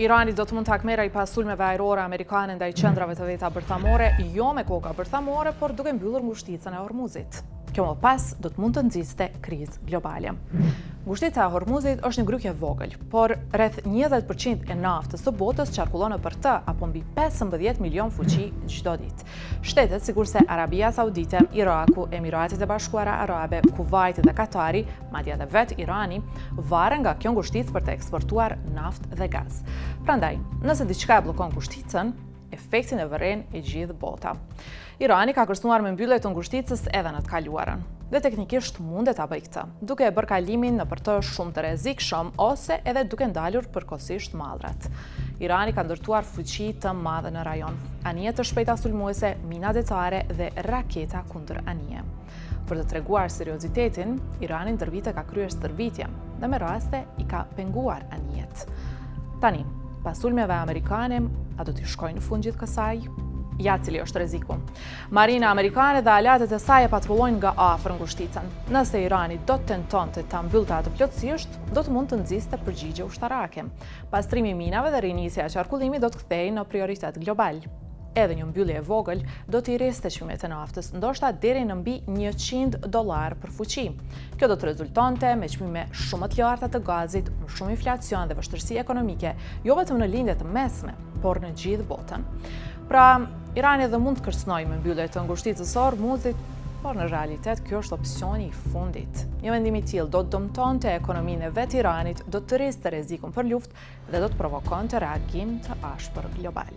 Irani do të mund të akmeraj pas sulmeve ajrore amerikane ndaj qendrave të veta bërthamore, jo me koka bërthamore, por duke mbyllur ngushticën e Hormuzit. Kjo më pas do të mund të nxiste krizë globale. Ngushtica e Hormuzit është një grykje vogël, por rreth 20% e naftës së botës qarkullon nëpër të, apo mbi 15 milion fuqi çdo ditë. Shtetet sikurse Arabia Saudite, Iraku, Emiratet e Bashkuara Arabe, Kuvajti dhe Katari, madje edhe vetë Irani, varen nga kjo ngushticë për të eksportuar naftë dhe gaz. Prandaj, nëse diçka e bllokon ngushticën, efektin e vëren e gjithë bota. Irani ka kërcënuar me mbyllje të ngushticës edhe në të kaluarën, dhe teknikisht mundet ta bëjë këtë, duke e bërë kalimin në për të shumë të rrezikshëm ose edhe duke ndalur përkohësisht mallrat. Irani ka ndërtuar fuqi të madhe në rajon, anije të shpejta sulmuese, mina detare dhe raketa kundër anije. Për të treguar seriozitetin, Irani ndër vite ka kryer stërvitje dhe me raste i ka penguar anijet. Tani, pas sulmeve amerikane, a do t'i shkojnë në fund gjithë kësaj? Ja cili është rreziku. Marina amerikane dhe aleatet e saj e patrullojnë nga afër ngushticën. Nëse Irani do të tentonte ta mbyllte atë plotësisht, do të mund të nxiste përgjigje ushtarake. Pastrimi i minave dhe rinisja e qarkullimit do të kthehej në prioritet global. Edhe një mbyllje e vogël do t'i rriste çmimet e naftës, ndoshta deri në mbi $100 për fuqi. Kjo do të rezultonte me çmime shumë të larta të gazit, më shumë inflacion dhe vështirësi ekonomike, jo vetëm në lindjet të mesme, por në gjithë botën. Pra, Irani edhe mund të kërcënojë me mbyllje të ngushticës së Hormuzit, por në realitet kjo është opsioni i fundit. Një vendim i tillë do të dëmtonte ekonominë e vetë Iranit, do të rriste rrezikun për luftë dhe do të provokonte reagim të ashpër global.